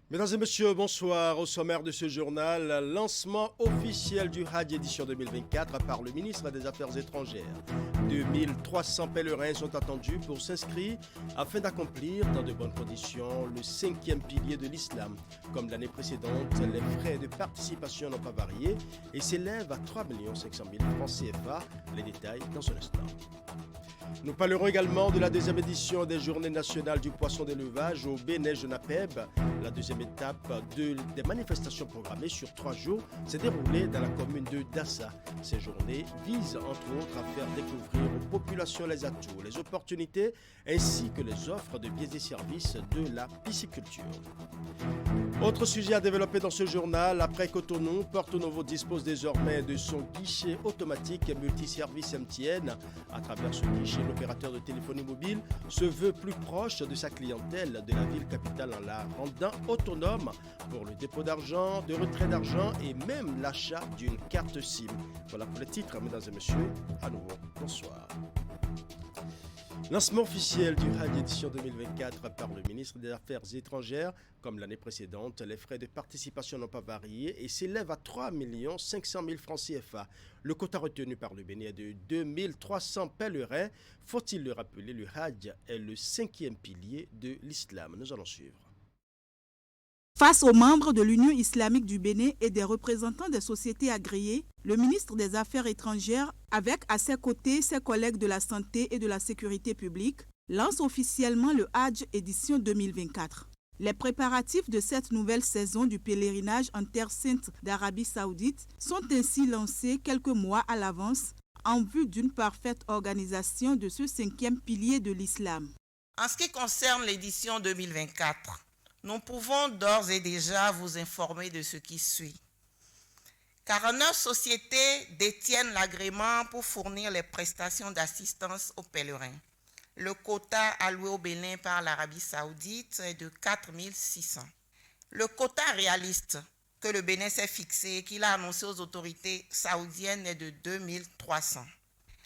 Mesdames et messieurs, bonsoir. Au sommaire de ce journal, lancement officiel du Hajj édition 2024 par le ministre des Affaires étrangères. 2300 pèlerins sont attendus pour s'inscrire afin d'accomplir dans de bonnes conditions le 5e pilier de l'islam. Comme l'année précédente, les frais de participation n'ont pas varié et s'élèvent à 3 500 000 francs CFA. Les détails dans un instant. Nous parlerons également de la deuxième édition des Journées nationales du poisson d'élevage au Bénin-Genapeb. La deuxième étape des manifestations programmées sur 3 jours s'est déroulée dans la commune de Dassa. Ces journées visent entre autres à faire découvrir aux populations les atouts, les opportunités ainsi que les offres de biens et services de la pisciculture. Autre sujet à développer dans ce journal, après Cotonou, Porto Novo dispose désormais de son guichet automatique multiservice MTN. À travers ce guichet, l'opérateur de téléphonie mobile se veut plus proche de sa clientèle de la ville capitale en la rendant autonome pour le dépôt d'argent, de retrait d'argent et même l'achat d'une carte SIM. Voilà pour les titres, mesdames et messieurs. À nouveau, bonsoir. Lancement officiel du Hajj édition 2024 par le ministre des Affaires étrangères. Comme l'année précédente, les frais de participation n'ont pas varié et s'élèvent à 3 500 000 francs CFA. Le quota retenu par le Bénin est de 2300 pèlerins. Faut-il le rappeler, le Hajj est le 5e pilier de l'islam. Nous allons suivre. Face aux membres de l'Union islamique du Bénin et des représentants des sociétés agréées, le ministre des Affaires étrangères, avec à ses côtés ses collègues de la santé et de la sécurité publique, lance officiellement le Hajj édition 2024. Les préparatifs de cette nouvelle saison du pèlerinage en Terre Sainte d'Arabie Saoudite sont ainsi lancés quelques mois à l'avance en vue d'une parfaite organisation de ce 5e pilier de l'islam. En ce qui concerne l'édition 2024, nous pouvons d'ores et déjà vous informer de ce qui suit. 49 sociétés détiennent l'agrément pour fournir les prestations d'assistance aux pèlerins. Le quota alloué au Bénin par l'Arabie Saoudite est de 4 600. Le quota réaliste que le Bénin s'est fixé et qu'il a annoncé aux autorités saoudiennes est de 2 300.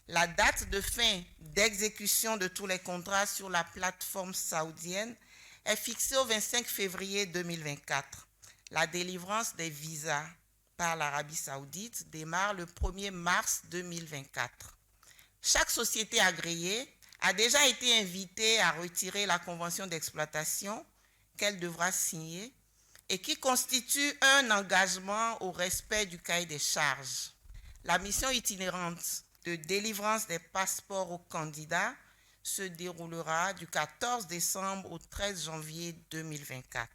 La date de fin d'exécution de tous les contrats sur la plateforme saoudienne est fixée au 25 février 2024. La délivrance des visas par l'Arabie Saoudite démarre le 1er mars 2024. Chaque société agréée a déjà été invitée à retirer la convention d'exploitation qu'elle devra signer et qui constitue un engagement au respect du cahier des charges. La mission itinérante de délivrance des passeports aux candidats se déroulera du 14 décembre au 13 janvier 2024.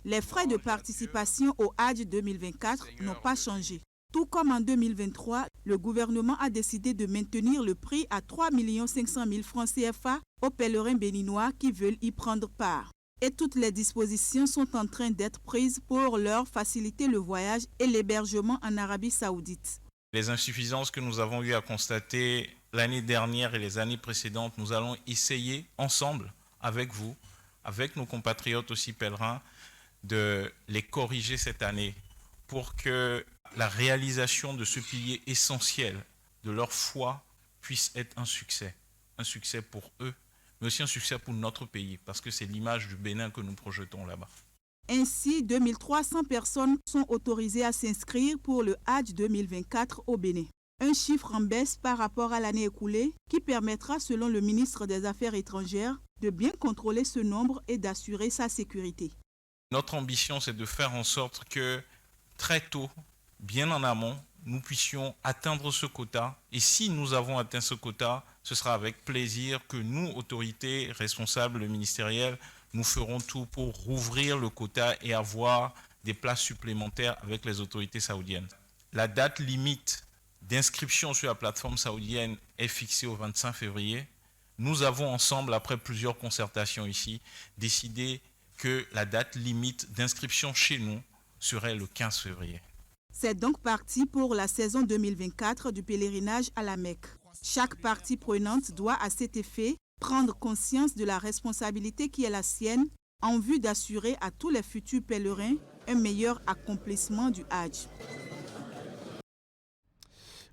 Les frais de participation au Hajj 2024 n'ont pas changé. Tout comme en 2023, le gouvernement a décidé de maintenir le prix à 3 500 000 francs CFA aux pèlerins béninois qui veulent y prendre part. Et toutes les dispositions sont en train d'être prises pour leur faciliter le voyage et l'hébergement en Arabie Saoudite. Les insuffisances que nous avons eu à constater l'année dernière et les années précédentes, nous allons essayer ensemble, avec vous, avec nos compatriotes aussi pèlerins, de les corriger cette année pour que la réalisation de ce pilier essentiel de leur foi puisse être un succès pour eux, mais aussi un succès pour notre pays, parce que c'est l'image du Bénin que nous projetons là-bas. Ainsi, 2300 personnes sont autorisées à s'inscrire pour le Hajj 2024 au Bénin. Un chiffre en baisse par rapport à l'année écoulée qui permettra, selon le ministre des Affaires étrangères, de bien contrôler ce nombre et d'assurer sa sécurité. Notre ambition, c'est de faire en sorte que très tôt, bien en amont, nous puissions atteindre ce quota. Et si nous avons atteint ce quota, ce sera avec plaisir que nous, autorités responsables ministérielles, nous ferons tout pour rouvrir le quota et avoir des places supplémentaires avec les autorités saoudiennes. La date limite d'inscription sur la plateforme saoudienne est fixée au 25 février. Nous avons ensemble, après plusieurs concertations ici, décidé que la date limite d'inscription chez nous serait le 15 février. C'est donc parti pour la saison 2024 du pèlerinage à la Mecque. Chaque partie prenante doit à cet effet prendre conscience de la responsabilité qui est la sienne en vue d'assurer à tous les futurs pèlerins un meilleur accomplissement du Hajj.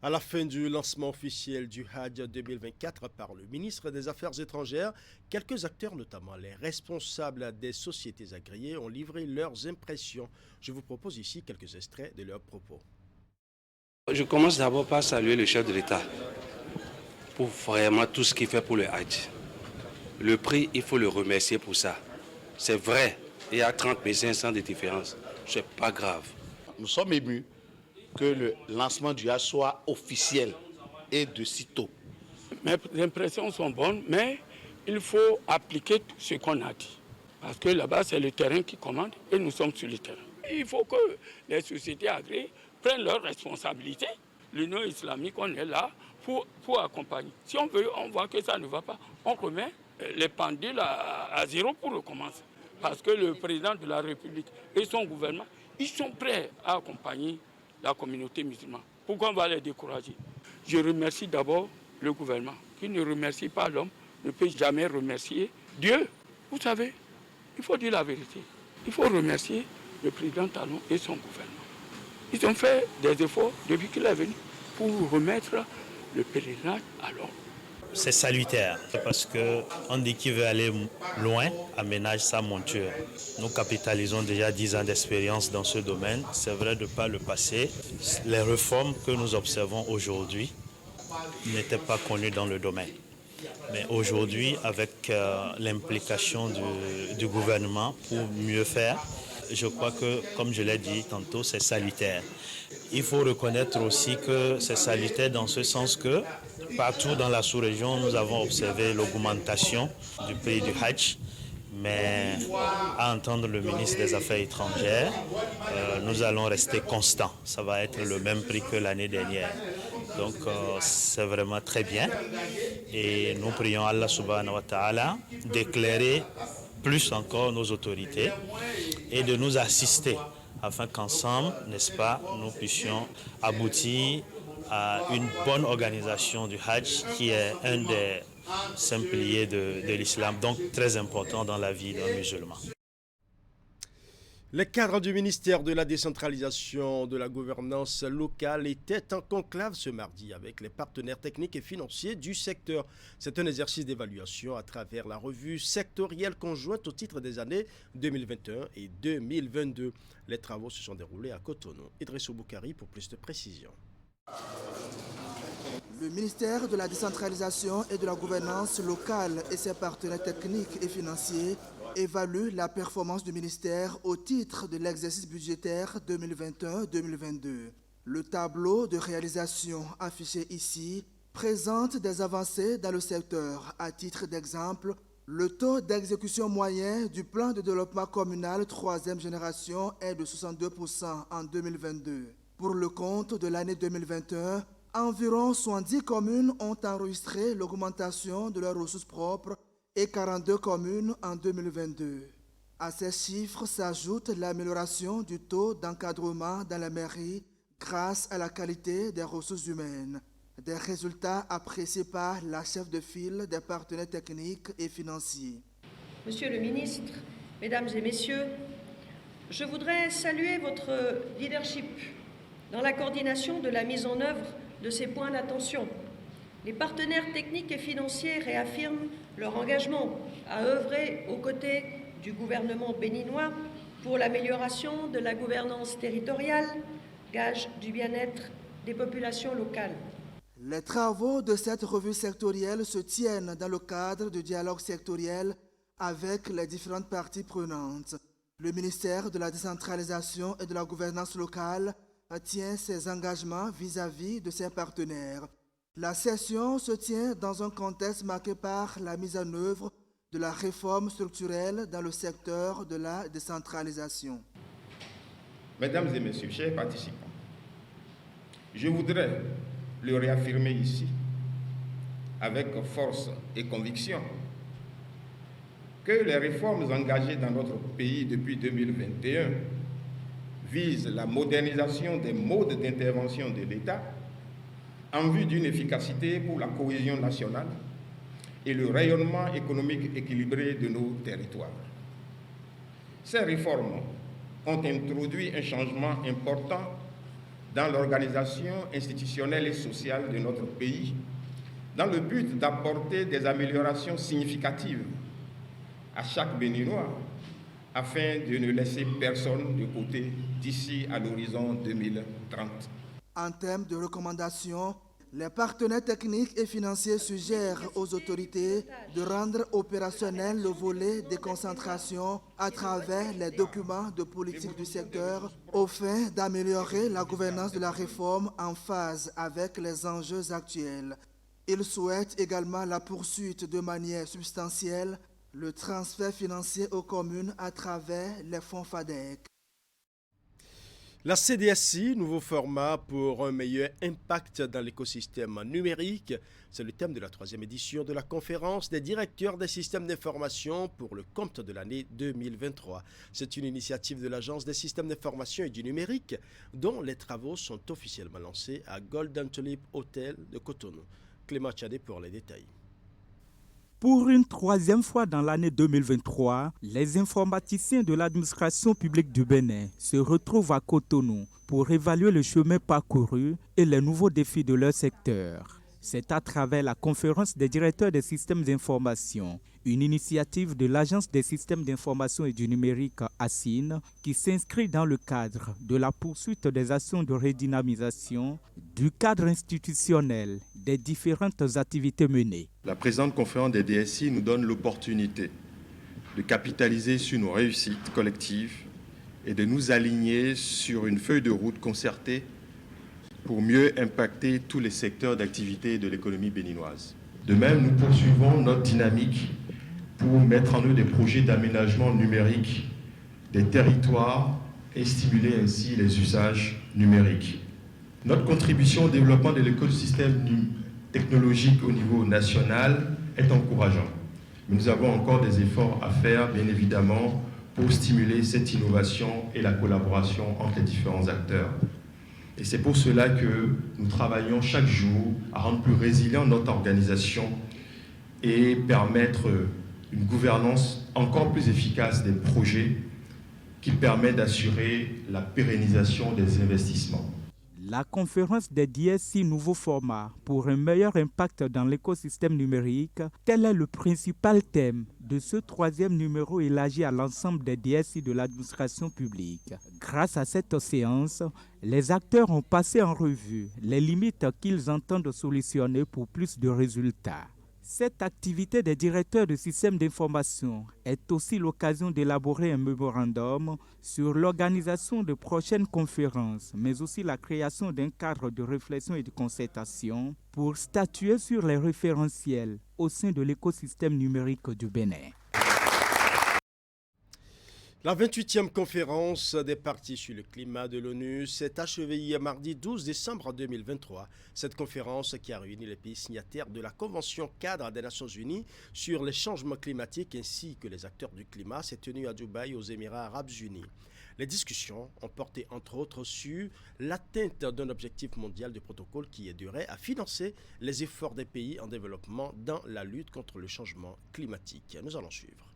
À la fin du lancement officiel du Hajj 2024 par le ministre des Affaires étrangères, quelques acteurs, notamment les responsables des sociétés agréées, ont livré leurs impressions. Je vous propose ici quelques extraits de leurs propos. Je commence d'abord par saluer le chef de l'État pour vraiment tout ce qu'il fait pour le Hajj. Le prix, il faut le remercier pour ça. C'est vrai, il y a 30 500 de différence. C'est pas grave. Nous sommes émus que le lancement du Hajj soit officiel et de sitôt. Mes impressions sont bonnes, mais il faut appliquer tout ce qu'on a dit. Parce que là-bas, c'est le terrain qui commande et nous sommes sur le terrain. Il faut que les sociétés agréées prennent leurs responsabilités. L'Union islamique, on est là pour accompagner. Si on voit que ça ne va pas, on remet les pendules à zéro pour recommencer. Parce que le président de la République et son gouvernement, ils sont prêts à accompagner la communauté musulmane. Pourquoi on va les décourager? Je remercie d'abord le gouvernement, qui ne remercie pas l'homme, ne peut jamais remercier Dieu. Vous savez, il faut dire la vérité. Il faut remercier le président Talon et son gouvernement. Ils ont fait des efforts depuis qu'il est venu pour remettre le pèlerinage à l'ordre. C'est salutaire parce qu'on dit qu'il veut aller loin, aménage sa monture. Nous capitalisons déjà 10 ans d'expérience dans ce domaine. C'est vrai de par le passé, les réformes que nous observons aujourd'hui n'étaient pas connues dans le domaine. Mais aujourd'hui, avec l'implication du gouvernement pour mieux faire, je crois que, comme je l'ai dit tantôt, c'est salutaire. Il faut reconnaître aussi que c'est salutaire dans ce sens que partout dans la sous-région, nous avons observé l'augmentation du prix du Hajj. Mais à entendre le ministre des Affaires étrangères, nous allons rester constants. Ça va être le même prix que l'année dernière. Donc c'est vraiment très bien. Et nous prions Allah subhanahu wa ta'ala d'éclairer plus encore nos autorités et de nous assister afin qu'ensemble, n'est-ce pas, nous puissions aboutir à une bonne organisation du Hajj qui est un des 5 piliers de l'islam, donc très important dans la vie d'un musulman. Les cadres du ministère de la décentralisation de la gouvernance locale étaient en conclave ce mardi avec les partenaires techniques et financiers du secteur. C'est un exercice d'évaluation à travers la revue sectorielle conjointe au titre des années 2021 et 2022. Les travaux se sont déroulés à Cotonou. Idrissou Boukari pour plus de précisions. Le ministère de la décentralisation et de la gouvernance locale et ses partenaires techniques et financiers évaluent la performance du ministère au titre de l'exercice budgétaire 2021-2022. Le tableau de réalisation affiché ici présente des avancées dans le secteur. À titre d'exemple, le taux d'exécution moyen du plan de développement communal 3e génération est de 62% en 2022. Pour le compte de l'année 2021, environ 70 communes ont enregistré l'augmentation de leurs ressources propres et 42 communes en 2022. À ces chiffres s'ajoute l'amélioration du taux d'encadrement dans la mairie grâce à la qualité des ressources humaines. Des résultats appréciés par la chef de file des partenaires techniques et financiers. Monsieur le ministre, Mesdames et Messieurs, je voudrais saluer votre leadership dans la coordination de la mise en œuvre de ces points d'attention. Les partenaires techniques et financiers réaffirment leur engagement à œuvrer aux côtés du gouvernement béninois pour l'amélioration de la gouvernance territoriale, gage du bien-être des populations locales. Les travaux de cette revue sectorielle se tiennent dans le cadre du dialogue sectoriel avec les différentes parties prenantes. Le ministère de la décentralisation et de la gouvernance locale tient ses engagements vis-à-vis de ses partenaires. La session se tient dans un contexte marqué par la mise en œuvre de la réforme structurelle dans le secteur de la décentralisation. Mesdames et Messieurs, chers participants, je voudrais le réaffirmer ici, avec force et conviction, que les réformes engagées dans notre pays depuis 2021 visent la modernisation des modes d'intervention de l'État en vue d'une efficacité pour la cohésion nationale et le rayonnement économique équilibré de nos territoires. Ces réformes ont introduit un changement important dans l'organisation institutionnelle et sociale de notre pays, dans le but d'apporter des améliorations significatives à chaque Béninois, afin de ne laisser personne de côté d'ici à l'horizon 2030. En termes de recommandations, les partenaires techniques et financiers suggèrent aux autorités de rendre opérationnel le volet déconcentration à travers les documents de politique du secteur au fin d'améliorer la gouvernance de la réforme en phase avec les enjeux actuels. Ils souhaitent également la poursuite de manière substantielle le transfert financier aux communes à travers les fonds FADEC. La CDSI, nouveau format pour un meilleur impact dans l'écosystème numérique, c'est le thème de la 3e édition de la conférence des directeurs des systèmes d'information pour le compte de l'année 2023. C'est une initiative de l'Agence des systèmes d'information et du numérique dont les travaux sont officiellement lancés à Golden Tulip Hotel de Cotonou. Clément Tchadé pour les détails. Pour une 3e fois dans l'année 2023, les informaticiens de l'administration publique du Bénin se retrouvent à Cotonou pour évaluer le chemin parcouru et les nouveaux défis de leur secteur. C'est à travers la conférence des directeurs des systèmes d'information, une initiative de l'Agence des systèmes d'information et du numérique ASIN qui s'inscrit dans le cadre de la poursuite des actions de redynamisation du cadre institutionnel des différentes activités menées. La présente conférence des DSI nous donne l'opportunité de capitaliser sur nos réussites collectives et de nous aligner sur une feuille de route concertée pour mieux impacter tous les secteurs d'activité de l'économie béninoise. De même, nous poursuivons notre dynamique pour mettre en œuvre des projets d'aménagement numérique des territoires et stimuler ainsi les usages numériques. Notre contribution au développement de l'écosystème technologique au niveau national est encourageante. Mais nous avons encore des efforts à faire, bien évidemment, pour stimuler cette innovation et la collaboration entre les différents acteurs. Et c'est pour cela que nous travaillons chaque jour à rendre plus résilient notre organisation et permettre une gouvernance encore plus efficace des projets qui permet d'assurer la pérennisation des investissements. La conférence des DSI nouveau format pour un meilleur impact dans l'écosystème numérique, tel est le principal thème de ce 3e numéro élargi à l'ensemble des DSI de l'administration publique. Grâce à cette séance, les acteurs ont passé en revue les limites qu'ils entendent solutionner pour plus de résultats. Cette activité des directeurs de systèmes d'information est aussi l'occasion d'élaborer un mémorandum sur l'organisation de prochaines conférences, mais aussi la création d'un cadre de réflexion et de concertation pour statuer sur les référentiels au sein de l'écosystème numérique du Bénin. La 28e conférence des parties sur le climat de l'ONU s'est achevée hier mardi 12 décembre 2023. Cette conférence qui a réuni les pays signataires de la Convention cadre des Nations Unies sur les changements climatiques ainsi que les acteurs du climat s'est tenue à Dubaï aux Émirats arabes unis. Les discussions ont porté entre autres sur l'atteinte d'un objectif mondial de protocole qui aiderait à financer les efforts des pays en développement dans la lutte contre le changement climatique. Nous allons suivre.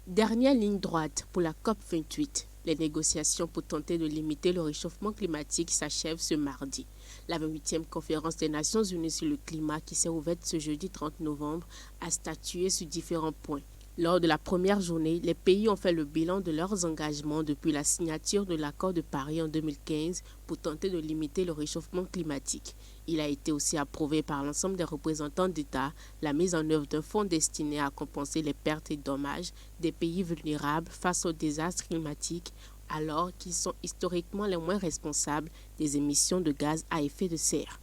Dernière ligne droite pour la COP28. Les négociations pour tenter de limiter le réchauffement climatique s'achèvent ce mardi. La 28e conférence des Nations Unies sur le climat qui s'est ouverte ce jeudi 30 novembre a statué sur différents points. Lors de la première journée, les pays ont fait le bilan de leurs engagements depuis la signature de l'accord de Paris en 2015 pour tenter de limiter le réchauffement climatique. Il a été aussi approuvé par l'ensemble des représentants d'État la mise en œuvre d'un fonds destiné à compenser les pertes et dommages des pays vulnérables face aux désastres climatiques alors qu'ils sont historiquement les moins responsables des émissions de gaz à effet de serre.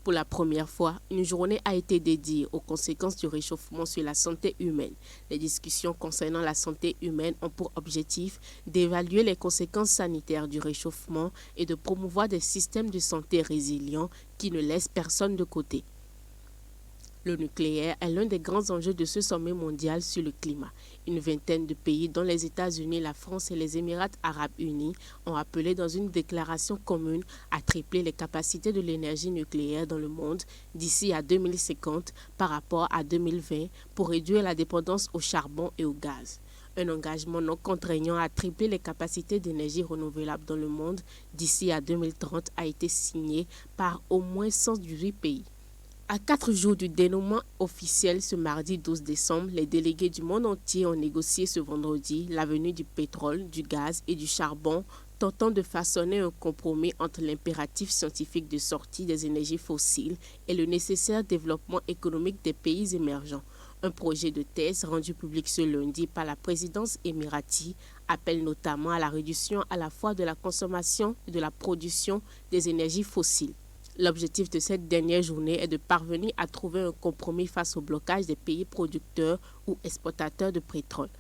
Pour la première fois, une journée a été dédiée aux conséquences du réchauffement sur la santé humaine. Les discussions concernant la santé humaine ont pour objectif d'évaluer les conséquences sanitaires du réchauffement et de promouvoir des systèmes de santé résilients qui ne laissent personne de côté. Le nucléaire est l'un des grands enjeux de ce sommet mondial sur le climat. Une vingtaine de pays, dont les États-Unis, la France et les Émirats arabes unis, ont appelé dans une déclaration commune à tripler les capacités de l'énergie nucléaire dans le monde d'ici à 2050 par rapport à 2020 pour réduire la dépendance au charbon et au gaz. Un engagement non contraignant à tripler les capacités d'énergie renouvelable dans le monde d'ici à 2030 a été signé par au moins 118 pays. À 4 jours du dénouement officiel ce mardi 12 décembre, les délégués du monde entier ont négocié ce vendredi l'avenue du pétrole, du gaz et du charbon, tentant de façonner un compromis entre l'impératif scientifique de sortie des énergies fossiles et le nécessaire développement économique des pays émergents. Un projet de thèse rendu public ce lundi par la présidence émirati appelle notamment à la réduction à la fois de la consommation et de la production des énergies fossiles. L'objectif de cette dernière journée est de parvenir à trouver un compromis face au blocage des pays producteurs ou exportateurs de pétrole.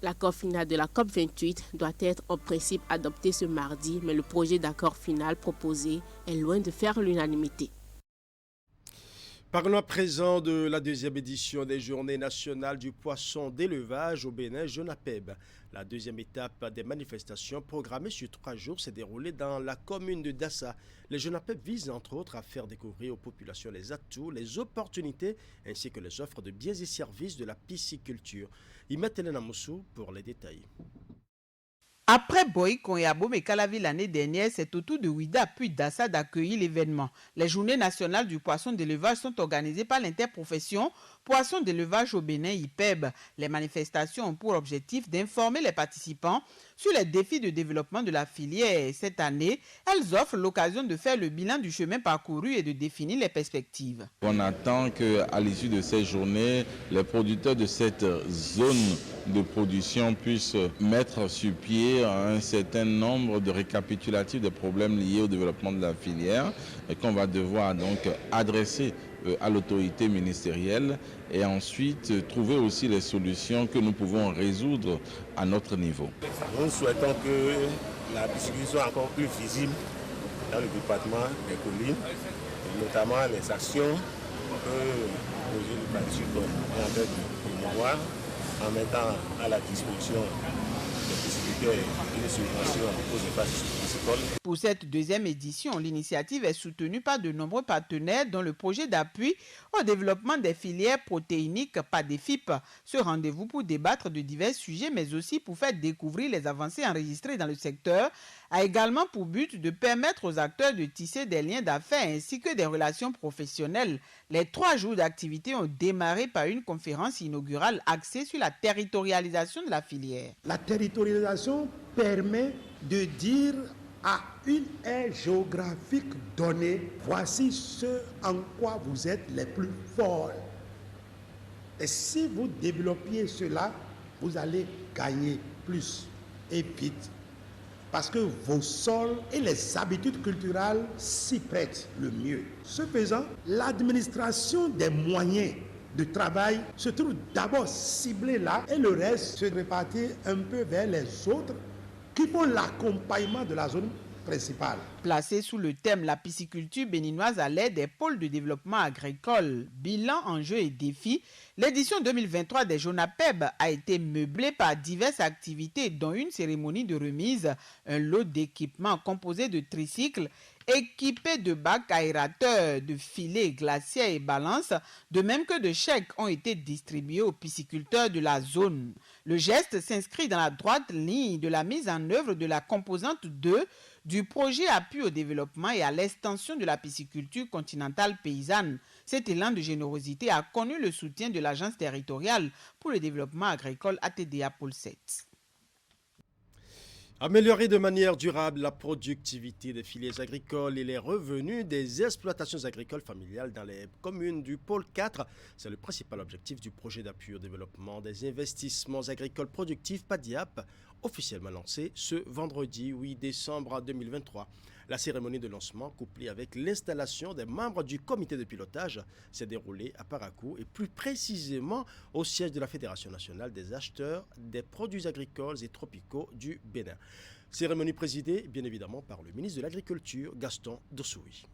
L'accord final de la COP28 doit être en principe adopté ce mardi, mais le projet d'accord final proposé est loin de faire l'unanimité. Parlons à présent de la deuxième édition des Journées nationales du poisson d'élevage au Bénin, JONAPEB. La deuxième étape des manifestations programmées sur 3 jours s'est déroulée dans la commune de Dassa. Les JONAPEB visent entre autres à faire découvrir aux populations les atouts, les opportunités ainsi que les offres de biens et services de la pisciculture. Imet Elena Moussou pour les détails. Après Boïkon et Abomey-Calavi l'année dernière, c'est au tour de Ouida puis Dassa d'accueillir l'événement. Les Journées nationales du poisson d'élevage sont organisées par l'interprofession Poisson d'élevage au Bénin IPEB. Les manifestations ont pour objectif d'informer les participants sur les défis de développement de la filière. Cette année, elles offrent l'occasion de faire le bilan du chemin parcouru et de définir les perspectives. On attend qu'à l'issue de ces journées, les producteurs de cette zone de production puissent mettre sur pied un certain nombre de récapitulatifs des problèmes liés au développement de la filière et qu'on va devoir donc adresser à l'autorité ministérielle et ensuite trouver aussi les solutions que nous pouvons résoudre à notre niveau. Nous souhaitons que la pisciculture soit encore plus visible dans le département des collines, et notamment les actions que le projet du PADISUC est en train de promouvoir en mettant à la disposition des pisciculteurs une subvention aux espaces piscicoles. Pour cette deuxième édition, l'initiative est soutenue par de nombreux partenaires dont le projet d'appui au développement des filières protéiniques PADEFIP. Ce rendez-vous pour débattre de divers sujets mais aussi pour faire découvrir les avancées enregistrées dans le secteur a également pour but de permettre aux acteurs de tisser des liens d'affaires ainsi que des relations professionnelles. Les 3 jours d'activité ont démarré par une conférence inaugurale axée sur la territorialisation de la filière. La territorialisation permet de dire à une aire géographique donnée, voici ce en quoi vous êtes les plus forts. Et si vous développiez cela, vous allez gagner plus et vite. Parce que vos sols et les habitudes culturelles s'y prêtent le mieux. Ce faisant, l'administration des moyens de travail se trouve d'abord ciblée là et le reste se répartit un peu vers les autres qui font l'accompagnement de la zone principale. Placée sous le thème La pisciculture béninoise à l'aide des pôles de développement agricole, bilan, enjeux et défis, l'édition 2023 des JONAPEB a été meublée par diverses activités dont une cérémonie de remise, un lot d'équipements composé de tricycles équipés de bacs aérateurs, de filets, glaciers et balances, de même que de chèques ont été distribués aux pisciculteurs de la zone. Le geste s'inscrit dans la droite ligne de la mise en œuvre de la composante 2 du projet appui au développement et à l'extension de la pisciculture continentale paysanne. Cet élan de générosité a connu le soutien de l'Agence territoriale pour le développement agricole ATDA Pôle 7. Améliorer de manière durable la productivité des filières agricoles et les revenus des exploitations agricoles familiales dans les communes du pôle 4, c'est le principal objectif du projet d'appui au développement des investissements agricoles productifs PADIAP, officiellement lancé ce vendredi 8 décembre 2023. La cérémonie de lancement, couplée avec l'installation des membres du comité de pilotage, s'est déroulée à Parakou et plus précisément au siège de la Fédération nationale des acheteurs des produits agricoles et tropicaux du Bénin. Cérémonie présidée bien évidemment par le ministre de l'Agriculture, Gaston Dossoui.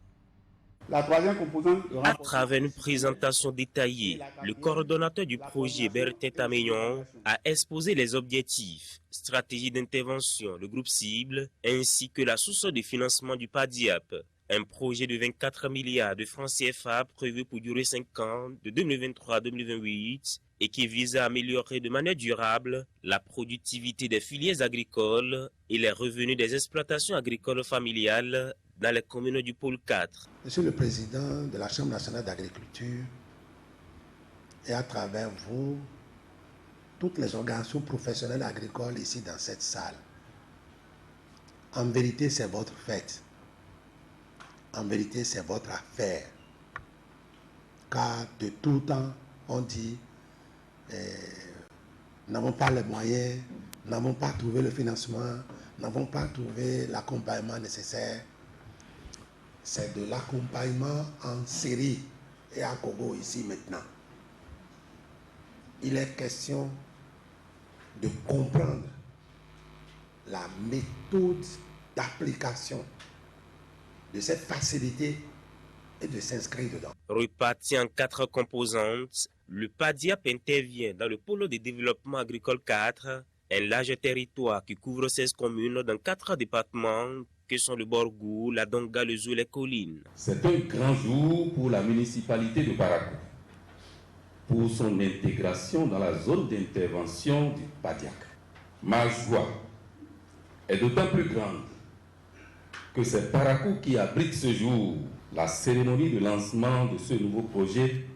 La troisième composante... À travers une présentation détaillée, le coordonnateur du projet, Bertin Tamignon, a exposé les objectifs, stratégies d'intervention, le groupe cible, ainsi que la source de financement du PADIAP. Un projet de 24 milliards de francs CFA prévu pour durer 5 ans, de 2023 à 2028, et qui vise à améliorer de manière durable la productivité des filières agricoles et les revenus des exploitations agricoles familiales dans les communes du pôle 4. Monsieur le Président de la Chambre nationale d'agriculture, et à travers vous, toutes les organisations professionnelles agricoles ici dans cette salle, en vérité, c'est votre fête. En vérité, c'est votre affaire. Car de tout temps, on dit, n'avons pas les moyens, n'avons pas trouvé le financement, n'avons pas trouvé l'accompagnement nécessaire. C'est de l'accompagnement en série et à Congo ici maintenant. Il est question de comprendre la méthode d'application de cette facilité et de s'inscrire dedans. Reparti en 4 composantes, le PADIAP intervient dans le pôle de développement agricole 4, un large territoire qui couvre 16 communes dans 4 départements que sont le Borgou, la Donga, le Zou et les collines. C'est un grand jour pour la municipalité de Parakou, pour son intégration dans la zone d'intervention du PADIAC. Ma joie est d'autant plus grande que c'est Parakou qui abrite ce jour la cérémonie de lancement de ce nouveau projet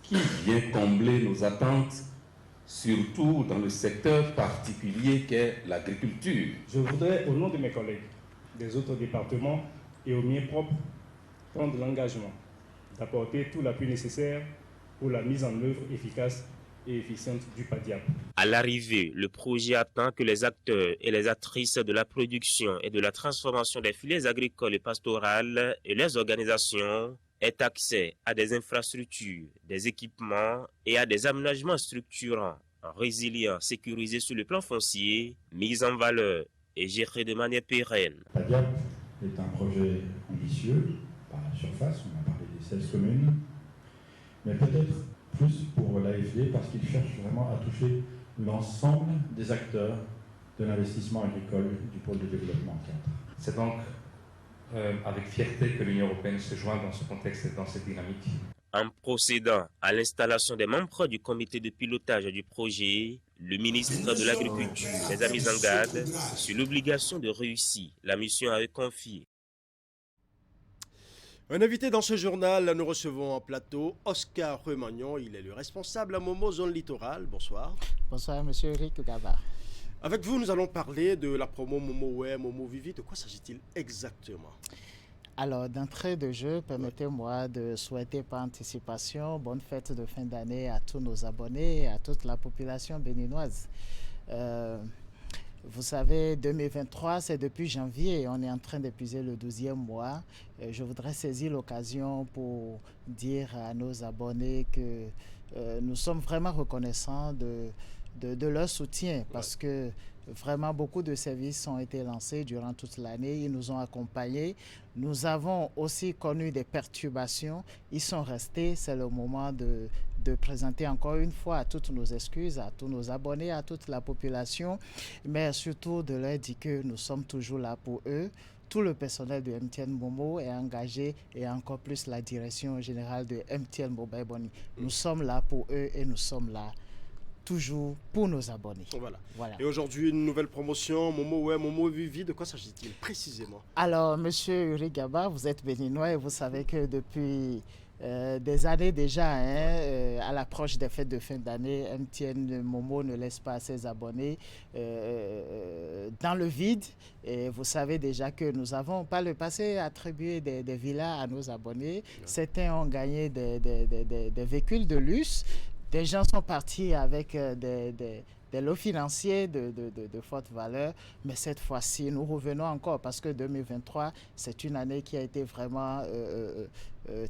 qui vient combler nos attentes, surtout dans le secteur particulier qu'est l'agriculture. Je voudrais, au nom de mes collègues des autres départements et au mien propre, prendre l'engagement d'apporter tout l'appui nécessaire pour la mise en œuvre efficace et efficiente du PADIAP. À l'arrivée, le projet attend que les acteurs et les actrices de la production et de la transformation des filières agricoles et pastorales et leurs organisations aient accès à des infrastructures, des équipements et à des aménagements structurants, résilients, sécurisés sur le plan foncier, mis en valeur et gérés de manière pérenne. PADIAP est un projet ambitieux par la surface, on a parlé des 16 communes, mais peut-être plus pour l'AFD parce qu'il cherche vraiment à toucher l'ensemble des acteurs de l'investissement agricole du pôle de développement 4. C'est donc avec fierté que l'Union européenne se joint dans ce contexte et dans cette dynamique. En procédant à l'installation des membres du comité de pilotage du projet, le ministre de l'Agriculture les a mis en garde sur l'obligation de réussir la mission à eux confiée. Un invité dans ce journal, nous recevons en plateau Oscar Remagnon. Il est le responsable à Momo Zone Littorale. Bonsoir. Bonsoir, monsieur Eric Gaba. Avec vous, nous allons parler de la promo Momo Ouais, Momo Vivi. De quoi s'agit-il exactement? Alors, d'entrée de jeu, permettez-moi de souhaiter par anticipation bonne fête de fin d'année à tous nos abonnés et à toute la population béninoise. Vous savez, 2023, c'est depuis janvier et on est en train d'épuiser le 12e mois. Je voudrais saisir l'occasion pour dire à nos abonnés que nous sommes vraiment reconnaissants de leur soutien parce que vraiment beaucoup de services ont été lancés durant toute l'année. Ils nous ont accompagnés. Nous avons aussi connu des perturbations. Ils sont restés. C'est le moment de présenter encore une fois à toutes nos excuses, à tous nos abonnés, à toute la population, mais surtout de leur dire que nous sommes toujours là pour eux. Tout le personnel de MTN Momo est engagé et encore plus la direction générale de MTN Mobile Money. Nous sommes là pour eux et nous sommes là toujours pour nos abonnés. Voilà. Et aujourd'hui, une nouvelle promotion, Momo Ouais, Momo Vivi. De quoi s'agit-il précisément? Alors, monsieur Uri Gaba, vous êtes béninois et vous savez que depuis des années déjà, à l'approche des fêtes de fin d'année, MTN Momo ne laisse pas ses abonnés dans le vide. Et vous savez déjà que nous avons, par le passé, attribué des villas à nos abonnés. Certains ont gagné des véhicules de luxe. Des gens sont partis avec des lots financiers de forte valeur, mais cette fois-ci, nous revenons encore parce que 2023, c'est une année qui a été vraiment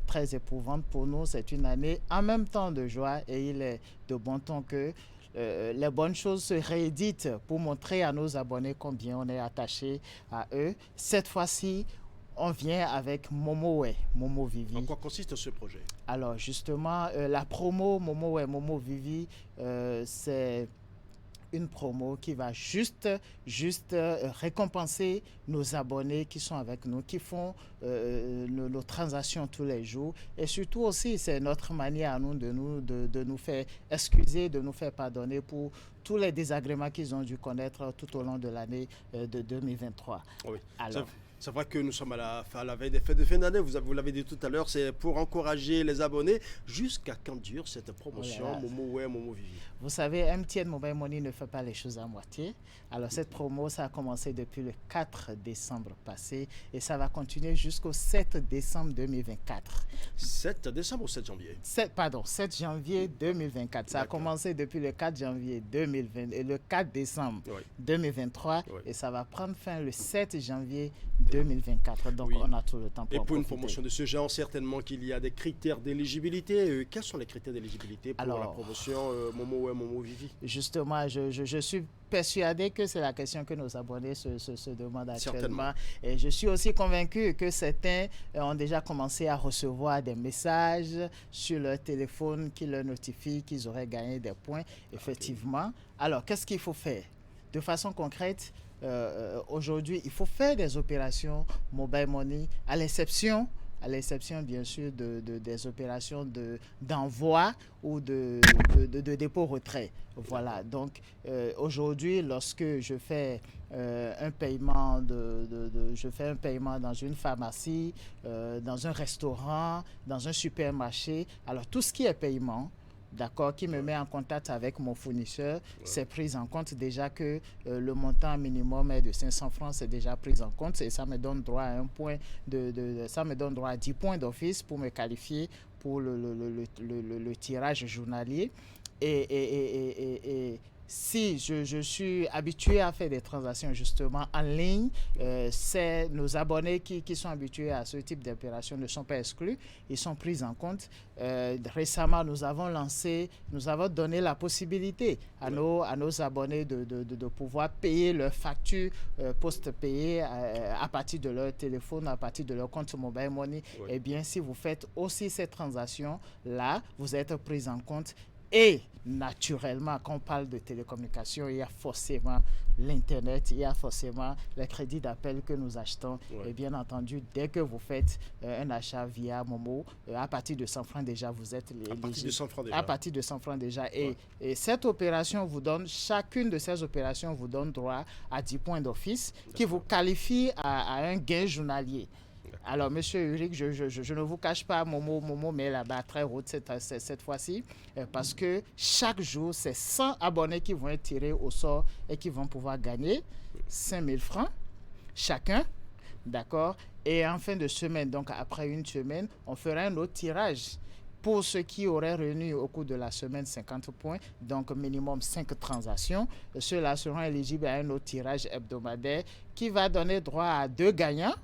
très éprouvante pour nous. C'est une année en même temps de joie et il est de bon ton que les bonnes choses se rééditent pour montrer à nos abonnés combien on est attaché à eux. Cette fois-ci, on vient avec Momo Ouais, Momo Vivi. En quoi consiste ce projet? Alors justement, la promo Momo Ouais, Momo Vivi, c'est une promo qui va juste récompenser nos abonnés qui sont avec nous, qui font nos transactions tous les jours. Et surtout aussi, c'est notre manière à nous de nous faire excuser, de nous faire pardonner pour tous les désagréments qu'ils ont dû connaître tout au long de l'année de 2023. Oui. Alors, c'est vrai que nous sommes à la veille des fêtes de fin d'année, vous l'avez dit tout à l'heure, c'est pour encourager les abonnés. Jusqu'à quand dure cette promotion, voilà. Momo ouais, Momo Vivi? Vous savez, MTN Mobile Money ne fait pas les choses à moitié. Alors cette promo, ça a commencé depuis le 4 décembre passé et ça va continuer jusqu'au 7 décembre 2024. 7 décembre ou 7 janvier? 7 janvier 2024. Ça a commencé depuis le 4 janvier 2020 et le 4 décembre 2023 et ça va prendre fin le 7 janvier 2024. Donc on a tout le temps pour Et pour une promotion de ce genre, certainement qu'il y a des critères d'éligibilité. Quels sont les critères d'éligibilité pour la promotion Momo ouais, Momo Vivi? Justement, je suis persuadé que c'est la question que nos abonnés se demandent actuellement. Et je suis aussi convaincu que certains ont déjà commencé à recevoir des messages sur leur téléphone qui leur notifient qu'ils auraient gagné des points, effectivement. Alors, qu'est-ce qu'il faut faire? De façon concrète, aujourd'hui, il faut faire des opérations mobile money, à l'exception bien sûr des opérations d'envoi ou de dépôt-retrait. Voilà, donc aujourd'hui, lorsque je fais un paiement dans une pharmacie, dans un restaurant, dans un supermarché, alors tout ce qui est paiement, d'accord, qui me met en contact avec mon fournisseur, c'est pris en compte déjà que le montant minimum est de 500 francs, c'est déjà pris en compte et ça me donne droit à ça me donne droit à 10 points d'office pour me qualifier pour le tirage journalier. Et si je suis habitué à faire des transactions justement en ligne, nos abonnés qui sont habitués à ce type d'opération ne sont pas exclus, ils sont pris en compte. Récemment, nous avons donné la possibilité à nos abonnés de pouvoir payer leurs factures post-payées à partir de leur téléphone, à partir de leur compte mobile money. Eh bien, si vous faites aussi ces transactions-là, vous êtes pris en compte. Et naturellement, quand on parle de télécommunications, il y a forcément l'Internet, il y a forcément les crédits d'appel que nous achetons. Et bien entendu, dès que vous faites un achat via Momo, à partir de 100 francs déjà, vous êtes éligible. À partir de 100 francs déjà. Et cette opération vous donne, chacune de ces opérations vous donne droit à 10 points d'office qui vous qualifient à un gain journalier. Alors, monsieur Ulrich, je ne vous cache pas, Momo met la barre très haute cette fois-ci, parce que chaque jour, c'est 100 abonnés qui vont être tirés au sort et qui vont pouvoir gagner 5 000 francs chacun, d'accord? Et en fin de semaine, donc après une semaine, on fera un autre tirage. Pour ceux qui auraient réuni au cours de la semaine 50 points, donc minimum 5 transactions, ceux-là seront éligibles à un autre tirage hebdomadaire qui va donner droit à 2 gagnants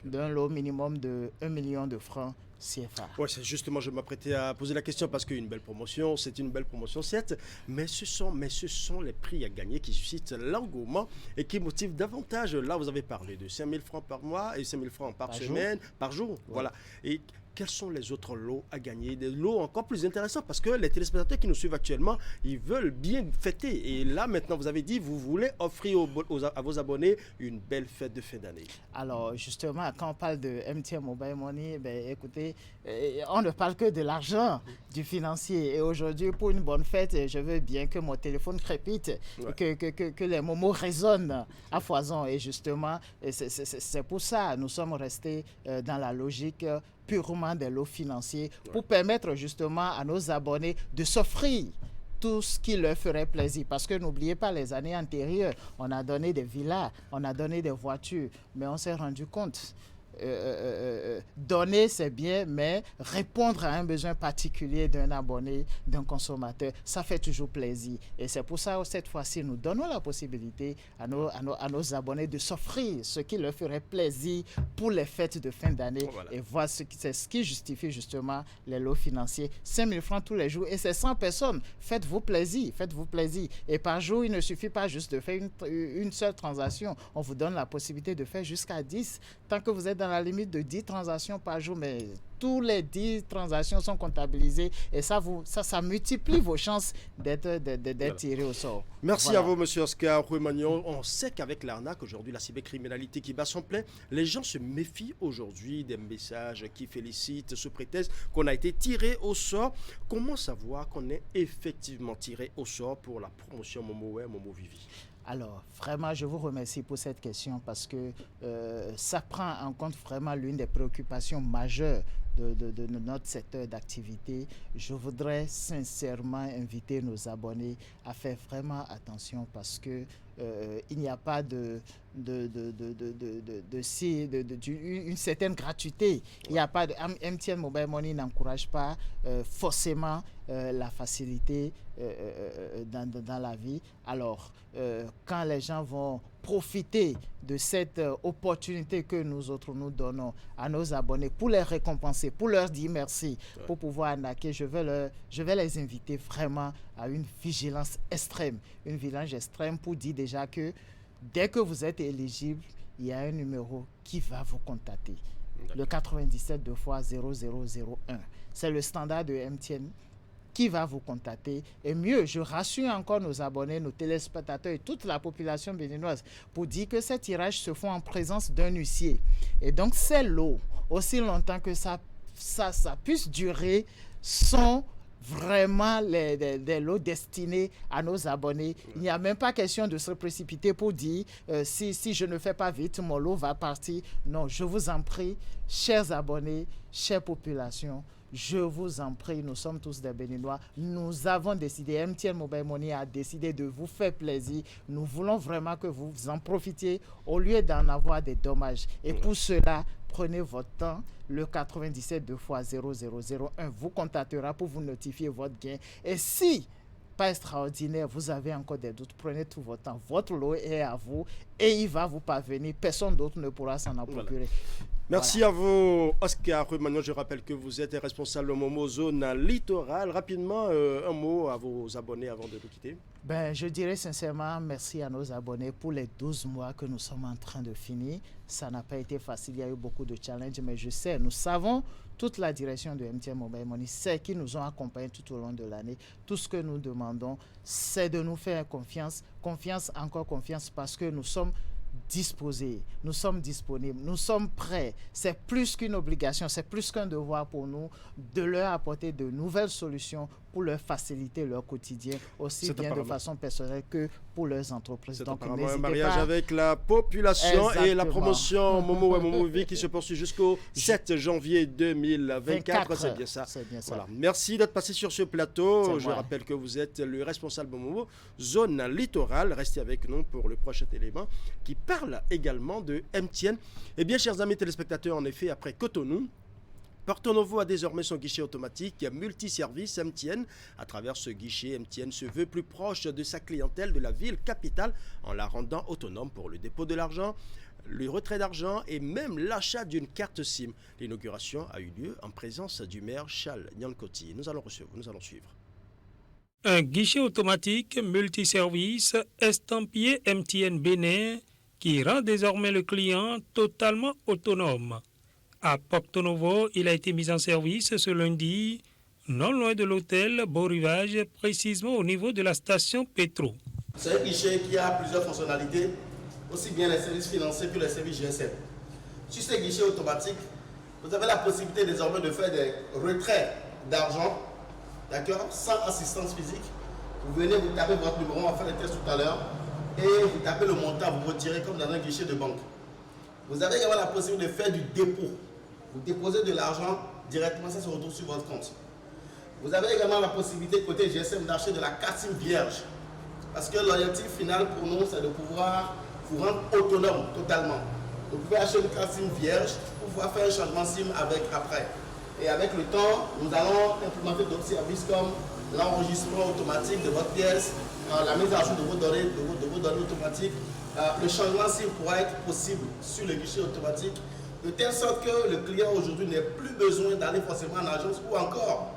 d'un lot minimum de 1 million de francs CFA. Oui, c'est justement, je m'apprêtais à poser la question parce qu'une belle promotion, c'est une belle promotion, certes, mais ce sont les prix à gagner qui suscitent l'engouement et qui motivent davantage. Là, vous avez parlé de 5 000 francs par mois et 5 000 francs par semaine, par jour. Voilà. Et quels sont les autres lots à gagner? Des lots encore plus intéressants parce que les téléspectateurs qui nous suivent actuellement, ils veulent bien fêter. Et là, maintenant, vous avez dit, vous voulez offrir à vos abonnés une belle fête de fin d'année. Alors, justement, quand on parle de MTN Mobile Money, écoutez, on ne parle que de l'argent, du financier. Et aujourd'hui, pour une bonne fête, je veux bien que mon téléphone crépite, que les momos résonnent à foison. Et justement, c'est pour ça que nous sommes restés dans la logique purement des lots financiers pour permettre justement à nos abonnés de s'offrir tout ce qui leur ferait plaisir. Parce que n'oubliez pas, les années antérieures, on a donné des villas, on a donné des voitures, mais on s'est rendu compte donner c'est bien, mais répondre à un besoin particulier d'un abonné, d'un consommateur, ça fait toujours plaisir. Et c'est pour ça que cette fois-ci, nous donnons la possibilité à nos abonnés de s'offrir ce qui leur ferait plaisir pour les fêtes de fin d'année. Voilà. Et voilà, c'est ce qui justifie justement les lots financiers. 5 000 francs tous les jours et c'est 100 personnes. Faites-vous plaisir, faites-vous plaisir. Et par jour, il ne suffit pas juste de faire une seule transaction. On vous donne la possibilité de faire jusqu'à 10. Tant que vous êtes dans dans la limite de 10 transactions par jour, mais tous les 10 transactions sont comptabilisées et ça multiplie vos chances d'être tiré au sort. Merci à vous, M. Oscar Ruemagnon. On sait qu'avec l'arnaque, aujourd'hui, la cybercriminalité qui bat son plein, les gens se méfient aujourd'hui des messages qui félicitent sous prétexte qu'on a été tiré au sort. Comment savoir qu'on est effectivement tiré au sort pour la promotion Momo Vivi? Alors, vraiment, je vous remercie pour cette question parce que ça prend en compte vraiment l'une des préoccupations majeures de notre secteur d'activité. Je voudrais sincèrement inviter nos abonnés à faire vraiment attention parce que il n'y a pas une certaine gratuité. Il n'y a pas de MTN Mobile Money n'encourage pas forcément la facilité dans la vie. Alors, quand les gens vont profiter de cette opportunité que nous autres nous donnons à nos abonnés pour les récompenser, pour leur dire merci, pour pouvoir arnaquer, je vais les inviter vraiment à une vigilance extrême. Une vigilance extrême pour dire déjà que dès que vous êtes éligible, il y a un numéro qui va vous contacter. Le 97 2 fois 0001. C'est le standard de MTN qui va vous contacter. Et mieux, je rassure encore nos abonnés, nos téléspectateurs et toute la population béninoise pour dire que ces tirages se font en présence d'un huissier. Et donc, ces lots, aussi longtemps que ça puisse durer, sont vraiment des lots destinés à nos abonnés. Il n'y a même pas question de se précipiter pour dire si je ne fais pas vite, mon lot va partir. Non, je vous en prie, chers abonnés, chère population, je vous en prie, nous sommes tous des Béninois. Nous avons décidé, MTN Mobile Money a décidé de vous faire plaisir. Nous voulons vraiment que vous en profitiez au lieu d'en avoir des dommages. Et pour cela, prenez votre temps. Le 97 2 fois 0001 vous contactera pour vous notifier votre gain. Et si pas extraordinaire, vous avez encore des doutes, prenez tout votre temps. Votre lot est à vous et il va vous parvenir. Personne d'autre ne pourra s'en procurer. Merci à vous, Oscar Ruemagnon. Je rappelle que vous êtes responsable Momo Zone Littoral. Rapidement, un mot à vos abonnés avant de nous quitter. Je dirais sincèrement merci à nos abonnés pour les 12 mois que nous sommes en train de finir. Ça n'a pas été facile, il y a eu beaucoup de challenges, mais je sais, nous savons, toute la direction de MTN Mobile Money, c'est qu'ils nous ont accompagnés tout au long de l'année. Tout ce que nous demandons, c'est de nous faire confiance, encore confiance, parce que nous sommes disposés, nous sommes disponibles, nous sommes prêts. C'est plus qu'une obligation, c'est plus qu'un devoir pour nous de leur apporter de nouvelles solutions pour leur faciliter leur quotidien, aussi bien de façon personnelle que pour leurs entreprises. Donc, apparemment un mariage avec la population. Exactement. Et la promotion Momo Vivi qui se poursuit jusqu'au 7 janvier 2024. C'est bien ça. C'est bien ça. Voilà. Merci d'être passé sur ce plateau. Je rappelle que vous êtes le responsable Momo Zone Littorale. Restez avec nous pour le prochain élément qui parle également de MTN. Eh bien, chers amis téléspectateurs, en effet, après Cotonou, Porto Novo a désormais son guichet automatique multiservice MTN. À travers ce guichet, MTN se veut plus proche de sa clientèle de la ville capitale en la rendant autonome pour le dépôt de l'argent, le retrait d'argent et même l'achat d'une carte SIM. L'inauguration a eu lieu en présence du maire Charles Nyankoti. Nous allons suivre. Un guichet automatique multiservice estampillé MTN Bénin qui rend désormais le client totalement autonome. À Porto Novo, il a été mis en service ce lundi, non loin de l'hôtel Beau Rivage, précisément au niveau de la station Petro. C'est un guichet qui a plusieurs fonctionnalités, aussi bien les services financiers que les services GSM. Sur ce guichet automatique, vous avez la possibilité désormais de faire des retraits d'argent, d'accord, sans assistance physique. Vous venez, vous tapez votre numéro, on va faire les tests tout à l'heure, et vous tapez le montant, vous retirez comme dans un guichet de banque. Vous avez également la possibilité de faire du dépôt. Vous déposez de l'argent directement, ça se retrouve sur votre compte. Vous avez également la possibilité côté GSM d'acheter de la carte SIM vierge. Parce que l'objectif final pour nous, c'est de pouvoir vous rendre autonome totalement. Vous pouvez acheter une carte SIM vierge pour pouvoir faire un changement SIM après. Et avec le temps, nous allons implémenter d'autres services comme l'enregistrement automatique de votre pièce, la mise à jour de vos données automatiques. Le changement SIM pourra être possible sur le guichet automatique, de telle sorte que le client aujourd'hui n'ait plus besoin d'aller forcément en agence ou encore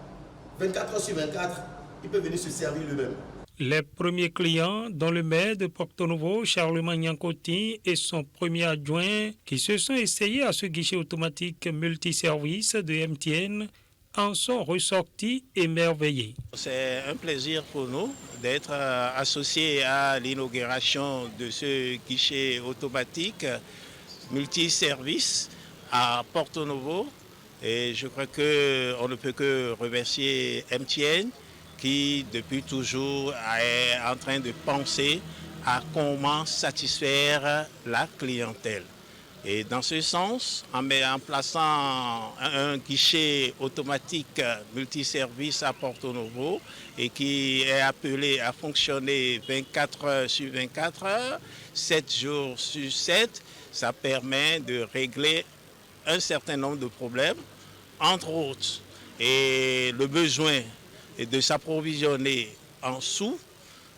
24 heures sur 24, il peut venir se servir lui-même. Les premiers clients, dont le maire de Porto Novo, Charlemagne Nyankoti, et son premier adjoint, qui se sont essayés à ce guichet automatique multiservice de MTN, en sont ressortis émerveillés. C'est un plaisir pour nous d'être associés à l'inauguration de ce guichet automatique multiservice à Porto Novo. Et je crois qu'on ne peut que remercier MTN qui, depuis toujours, est en train de penser à comment satisfaire la clientèle. Et dans ce sens, en plaçant un guichet automatique multiservice à Porto Novo et qui est appelé à fonctionner 24 heures sur 24 heures, 7 jours sur 7, ça permet de régler un certain nombre de problèmes, entre autres, et le besoin de s'approvisionner en sous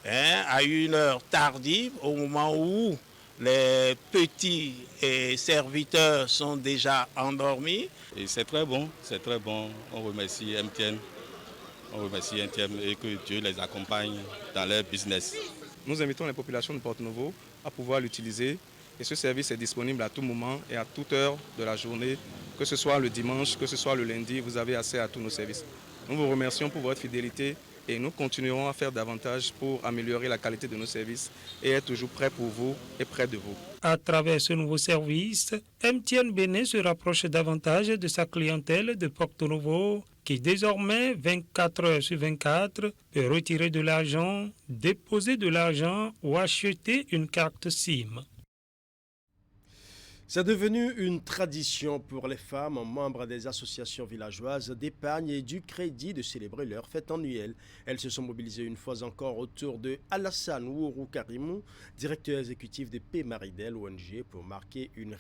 à une heure tardive, au moment où les petits serviteurs sont déjà endormis. Et c'est très bon, c'est très bon. On remercie MTN. On remercie MTN et que Dieu les accompagne dans leur business. Nous invitons les populations de Porto Novo à pouvoir l'utiliser. Et ce service est disponible à tout moment et à toute heure de la journée, que ce soit le dimanche, que ce soit le lundi, vous avez accès à tous nos services. Nous vous remercions pour votre fidélité et nous continuerons à faire davantage pour améliorer la qualité de nos services et être toujours prêts pour vous et près de vous. À travers ce nouveau service, MTN Bénin se rapproche davantage de sa clientèle de Porto Novo qui désormais 24 heures sur 24 peut retirer de l'argent, déposer de l'argent ou acheter une carte SIM. C'est devenu une tradition pour les femmes membres des associations villageoises d'épargne et du crédit de célébrer leur fête annuelle. Elles se sont mobilisées une fois encore autour de Alassane Ouourou Karimou, directeur exécutif de P-Maridel ONG, pour marquer une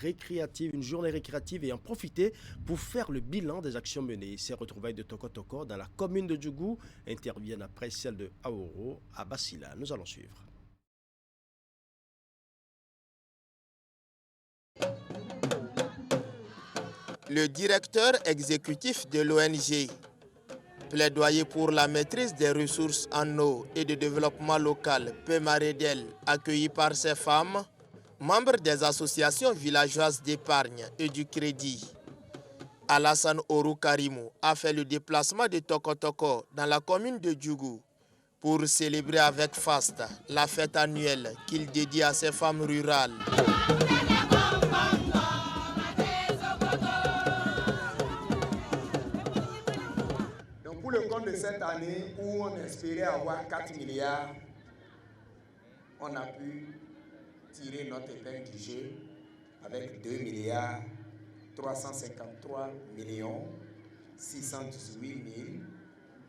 journée récréative et en profiter pour faire le bilan des actions menées. Ces retrouvailles de Toko Toko dans la commune de Djougou interviennent après celle de Aoro à Basila. Nous allons suivre. Le directeur exécutif de l'ONG plaidoyer pour la maîtrise des ressources en eau et de développement local P-Maridel, accueilli par ces femmes, membres des associations villageoises d'épargne et du crédit. Alassane Ouourou Karimou a fait le déplacement de Toko Toko dans la commune de Djougou pour célébrer avec faste la fête annuelle qu'il dédie à ces femmes rurales. Pour le compte de cette année où on espérait avoir 4 milliards, on a pu tirer notre épingle du jeu avec 2 milliards 353 millions 618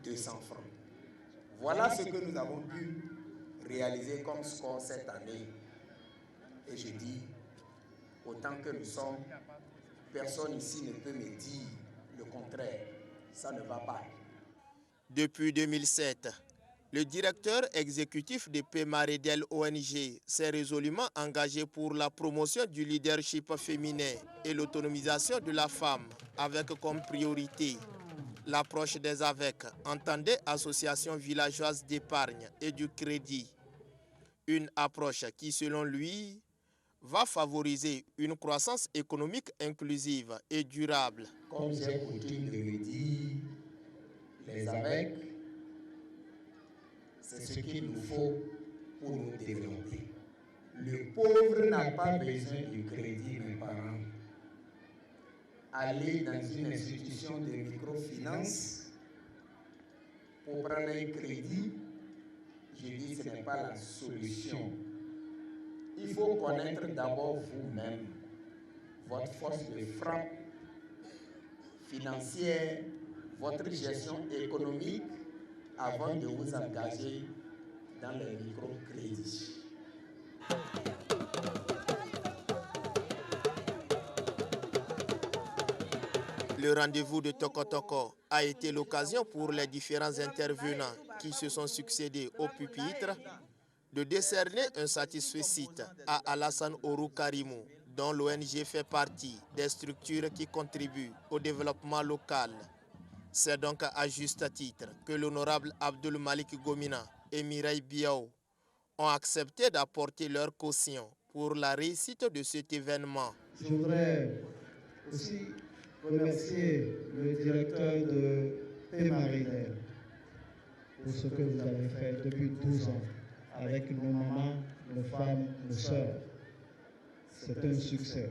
200 francs. Voilà ce que nous avons pu réaliser comme score cette année. Et je dis, autant que nous sommes, personne ici ne peut me dire le contraire. Ça ne va pas. Depuis 2007, le directeur exécutif de P-Maridel ONG s'est résolument engagé pour la promotion du leadership féminin et l'autonomisation de la femme, avec comme priorité l'approche des AVEC, entendez Association villageoise d'épargne et du crédit. Une approche qui, selon lui, va favoriser une croissance économique inclusive et durable. Comme j'ai coutume de le dire, les AVEC, c'est ce qu'il nous faut pour nous développer. Le pauvre n'a pas besoin du crédit, mes parents. Aller dans une institution de microfinance pour prendre un crédit, je dis que ce n'est pas la solution. Il faut connaître d'abord vous-même votre force de frappe financière, votre gestion économique avant de vous engager dans les microcrédits. Le rendez-vous de Toko Toko a été l'occasion pour les différents intervenants qui se sont succédés au pupitre de décerner un satisfecit à Alassane Ouourou Karimou, dont l'ONG fait partie des structures qui contribuent au développement local. C'est donc à juste titre que l'honorable Abdoul Malik Gomina et Mireille Biao ont accepté d'apporter leur caution pour la réussite de cet événement. Je voudrais aussi remercier le directeur de Pémaridel pour ce que vous avez fait depuis 12 ans avec nos mamans, nos femmes, nos sœurs. C'est un succès.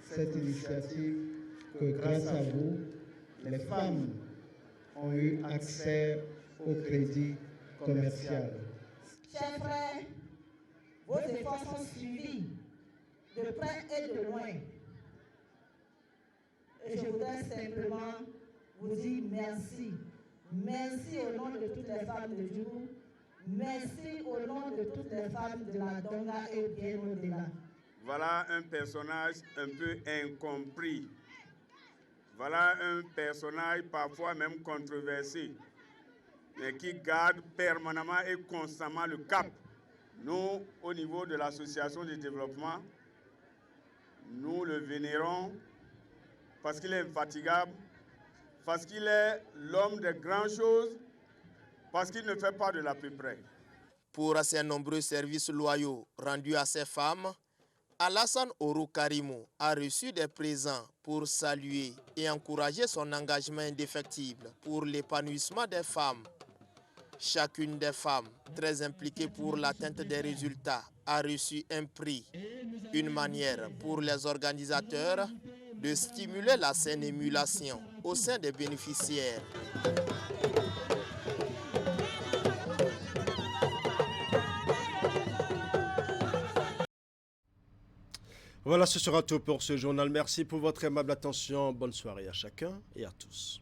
Cette initiative que grâce à vous, les femmes ont eu accès au crédit commercial. Chers frères, vos efforts sont suivis de près et de loin. Et je voudrais simplement vous dire merci. Merci au nom de toutes les femmes de Djougou. Merci au nom de toutes les femmes de la Donga et bien au-delà. Voilà un personnage un peu incompris. Voilà un personnage parfois même controversé, mais qui garde permanemment et constamment le cap. Nous, au niveau de l'association de développement, nous le vénérons parce qu'il est infatigable, parce qu'il est l'homme des grandes choses, parce qu'il ne fait pas de l'à peu près. Pour ses nombreux services loyaux rendus à ces femmes, Alassane Oro Karimou a reçu des présents pour saluer et encourager son engagement indéfectible pour l'épanouissement des femmes. Chacune des femmes, très impliquée pour l'atteinte des résultats, a reçu un prix, une manière pour les organisateurs de stimuler la saine émulation au sein des bénéficiaires. Voilà, ce sera tout pour ce journal. Merci pour votre aimable attention. Bonne soirée à chacun et à tous.